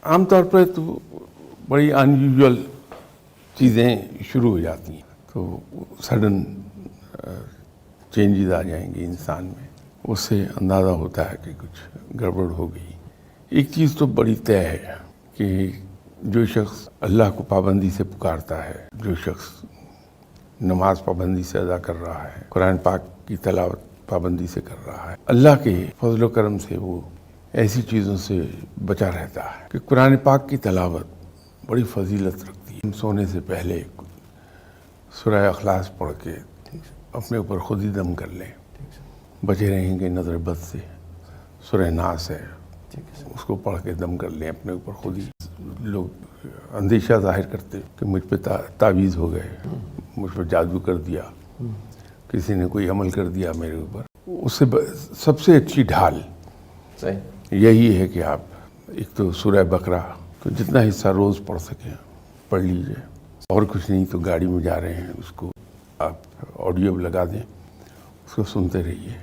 عام طور پر تو بڑی انیوژل چیزیں شروع ہو جاتی ہیں، تو سڈن چینجز آ جائیں گے انسان میں، اس سے اندازہ ہوتا ہے کہ کچھ گڑبڑ ہو گئی۔ ایک چیز تو بڑی طے ہے کہ جو شخص اللہ کو پابندی سے پکارتا ہے، جو شخص نماز پابندی سے ادا کر رہا ہے، قرآن پاک کی تلاوت پابندی سے کر رہا ہے، اللہ کے فضل و کرم سے وہ ایسی چیزوں سے بچا رہتا ہے کہ قرآن پاک کی تلاوت بڑی فضیلت رکھتی ہے۔ ہم سونے سے پہلے سورہ اخلاص پڑھ کے اپنے اوپر خود ہی دم کر لیں، بچے رہیں گے نظر بد سے۔ سورہ ناس ہے، اس کو پڑھ کے دم کر لیں اپنے اوپر خود ہی۔ لوگ اندیشہ ظاہر کرتے کہ مجھ پہ تعویذ ہو گئے، مجھ پہ جادو کر دیا، کسی نے کوئی عمل کر دیا میرے اوپر، اس سے سب سے اچھی ڈھال یہی ہے کہ آپ ایک تو سورہ بقرہ تو جتنا حصہ روز پڑھ سکیں پڑھ لیجئے، اور کچھ نہیں تو گاڑی میں جا رہے ہیں اس کو آپ آڈیو لگا دیں، اس کو سنتے رہیے۔